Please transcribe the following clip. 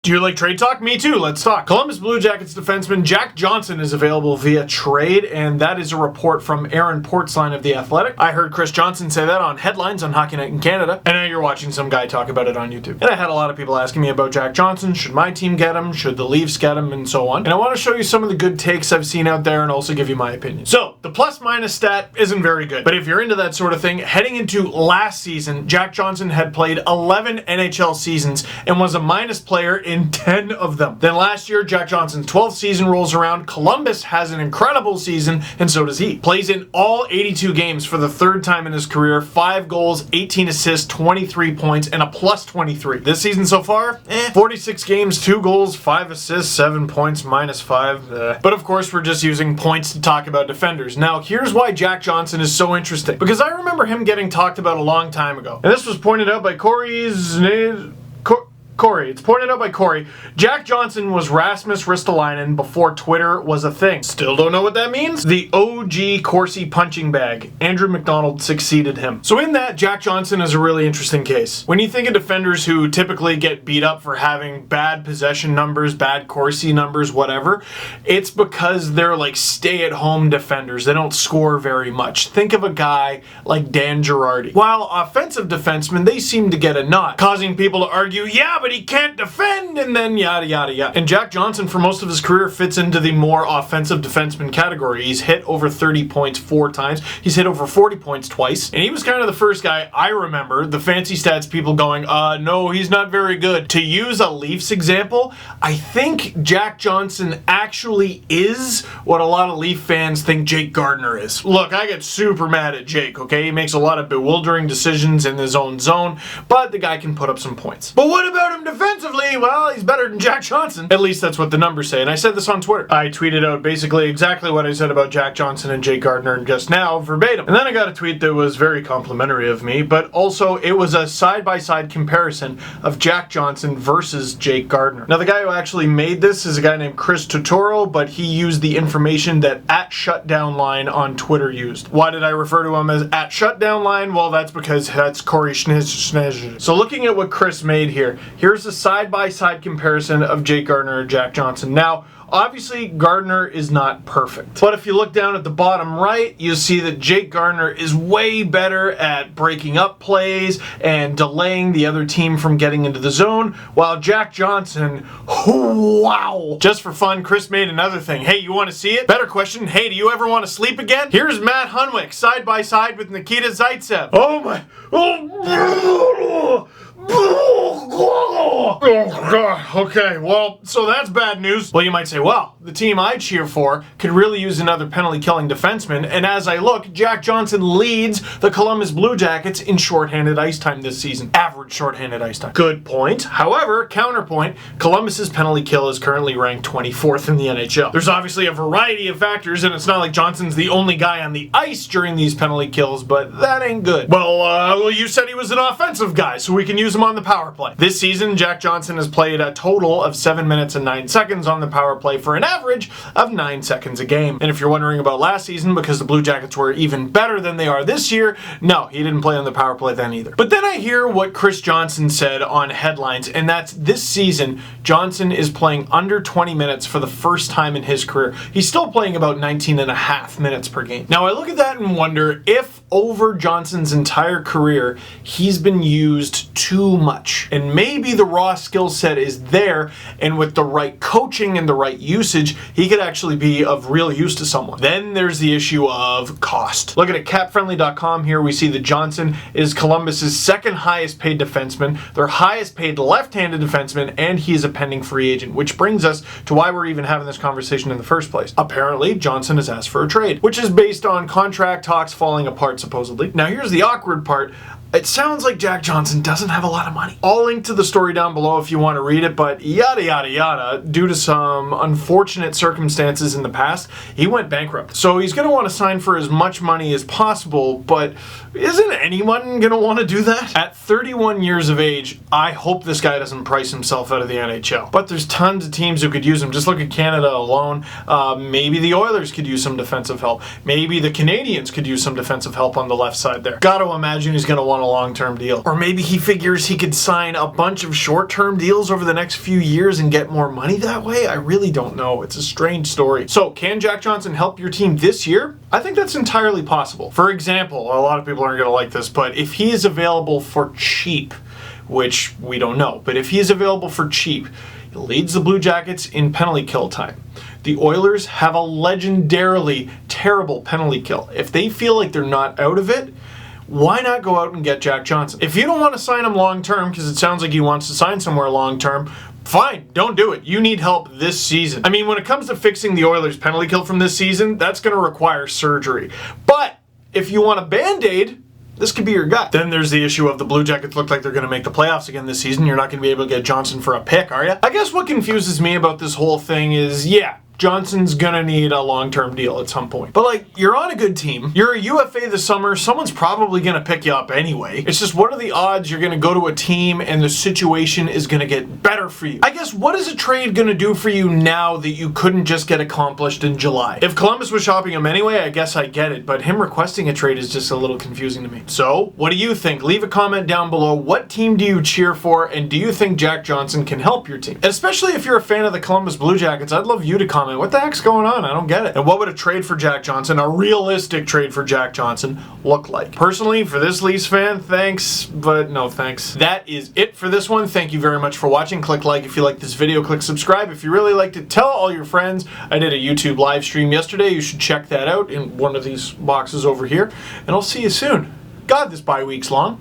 Do you like trade talk? Me too, let's talk. Columbus Blue Jackets defenseman Jack Johnson is available via trade, and that is a report from Aaron Portzline of The Athletic. I heard Chris Johnson say that on headlines on Hockey Night in Canada, and now you're watching some guy talk about it on YouTube. And I had a lot of people asking me about Jack Johnson. Should my team get him? Should the Leafs get him? And so on. And I want to show you some of the good takes I've seen out there and also give you my opinion. So, the plus-minus stat isn't very good, but if you're into that sort of thing, heading into last season, Jack Johnson had played 11 NHL seasons and was a minus player in 10 of them. Then last year, Jack Johnson's 12th season rolls around. Columbus has an incredible season, and so does he. Plays in all 82 games for the third time in his career. 5 goals, 18 assists, 23 points, and a plus 23. This season so far, 46 games, 2 goals, 5 assists, 7 points, minus 5. But of course, we're just using points to talk about defenders. Now, here's why Jack Johnson is so interesting. Because I remember him getting talked about a long time ago. And this was pointed out by Corey. It's pointed out by Corey. Jack Johnson was Rasmus Ristolainen before Twitter was a thing. Still don't know what that means? The OG Corsi punching bag. Andrew McDonald succeeded him. So in that, Jack Johnson is a really interesting case. When you think of defenders who typically get beat up for having bad possession numbers, bad Corsi numbers, whatever, it's because they're like stay-at-home defenders. They don't score very much. Think of a guy like Dan Girardi. While offensive defensemen, they seem to get a nod, causing people to argue, yeah, but he can't defend, and then yada yada yada. And Jack Johnson, for most of his career, fits into the more offensive defenseman category. He's hit over 30 points 4 times. He's hit over 40 points twice. And he was kind of the first guy I remember, the fancy stats people going, no, he's not very good. To use a Leafs example, I think Jack Johnson actually is what a lot of Leaf fans think Jake Gardiner is. Look, I get super mad at Jake, okay? He makes a lot of bewildering decisions in his own zone, but the guy can put up some points. But what about him defensively? Well, he's better than Jack Johnson. At least that's what the numbers say. And I said this on Twitter. I tweeted out basically exactly what I said about Jack Johnson and Jake Gardiner just now, verbatim. And then I got a tweet that was very complimentary of me, but also it was a side-by-side comparison of Jack Johnson versus Jake Gardiner. Now, the guy who actually made this is a guy named Chris Totoro, but he used the information that @shutdownline on Twitter used. Why did I refer to him as @shutdownline? Well, that's because that's Corey Schniz. So looking at what Chris made here, here's a side-by-side comparison of Jake Gardiner and Jack Johnson. Now, obviously, Gardiner is not perfect. But if you look down at the bottom right, you see that Jake Gardiner is way better at breaking up plays and delaying the other team from getting into the zone, while Jack Johnson, wow. Just for fun, Chris made another thing. Hey, you want to see it? Better question, hey, do you ever want to sleep again? Here's Matt Hunwick side-by-side with Nikita Zaitsev. Oh my, oh God. Okay, well, so that's bad news. Well, you might say, well, the team I cheer for could really use another penalty-killing defenseman, and as I look, Jack Johnson leads the Columbus Blue Jackets in shorthanded ice time this season. Average shorthanded ice time. Good point. However, counterpoint, Columbus's penalty kill is currently ranked 24th in the NHL. There's obviously a variety of factors, and it's not like Johnson's the only guy on the ice during these penalty kills, but that ain't good. Well, you said he was an offensive guy, so we can use him on the power play. This season, Jack Johnson has played a total of 7 minutes and 9 seconds on the power play for an average of 9 seconds a game. And if you're wondering about last season, because the Blue Jackets were even better than they are this year, no, he didn't play on the power play then either. But then I hear what Chris Johnson said on headlines, and that's this season, Johnson is playing under 20 minutes for the first time in his career. He's still playing about 19.5 minutes per game. Now, I look at that and wonder if over Johnson's entire career, he's been used too much. And maybe the raw skill set is there, and with the right coaching and the right usage, he could actually be of real use to someone. Then there's the issue of cost. Looking at capfriendly.com here, we see that Johnson is Columbus's second highest paid defenseman, their highest paid left-handed defenseman, and he is a pending free agent, which brings us to why we're even having this conversation in the first place. Apparently, Johnson has asked for a trade, which is based on contract talks falling apart, supposedly. Now, here's the awkward part. It sounds like Jack Johnson doesn't have a lot of money. I'll link to the story down below if you want to read it, but yada yada yada, due to some unfortunate circumstances in the past, he went bankrupt. So he's going to want to sign for as much money as possible, but isn't anyone going to want to do that? At 31 years of age, I hope this guy doesn't price himself out of the NHL. But there's tons of teams who could use him. Just look at Canada alone. Maybe the Oilers could use some defensive help. Maybe the Canadiens could use some defensive help on the left side there. Got to imagine he's going to want on a long-term deal. Or maybe he figures he could sign a bunch of short-term deals over the next few years and get more money that way. I really don't know. It's a strange story. So can Jack Johnson help your team this year? I think that's entirely possible. For example, a lot of people aren't going to like this, but if he is available for cheap, which we don't know, but if he is available for cheap, he leads the Blue Jackets in penalty kill time. The Oilers have a legendarily terrible penalty kill. If they feel like they're not out of it, why not go out and get Jack Johnson? If you don't want to sign him long-term, because it sounds like he wants to sign somewhere long-term, fine, don't do it. You need help this season. I mean, when it comes to fixing the Oilers' penalty kill from this season, that's going to require surgery. But if you want a Band-Aid, this could be your guy. Then there's the issue of the Blue Jackets look like they're going to make the playoffs again this season. You're not going to be able to get Johnson for a pick, are you? I guess what confuses me about this whole thing is, yeah, Johnson's gonna need a long-term deal at some point. But like, you're on a good team. You're a UFA this summer. Someone's probably gonna pick you up anyway. It's just, what are the odds you're gonna go to a team and the situation is gonna get better for you? I guess, what is a trade gonna do for you now that you couldn't just get accomplished in July? If Columbus was shopping him anyway, I guess I get it, but him requesting a trade is just a little confusing to me. So, what do you think? Leave a comment down below. What team do you cheer for, and do you think Jack Johnson can help your team? And especially if you're a fan of the Columbus Blue Jackets, I'd love you to comment. What the heck's going on? I don't get it. And what would a trade for Jack Johnson, a realistic trade for Jack Johnson, look like? Personally, for this Leafs fan, thanks, but no thanks. That is it for this one. Thank you very much for watching. Click like if you liked this video. Click subscribe if you really liked it. Tell all your friends. I did a YouTube live stream yesterday. You should check that out in one of these boxes over here. And I'll see you soon. God, this bye week's long.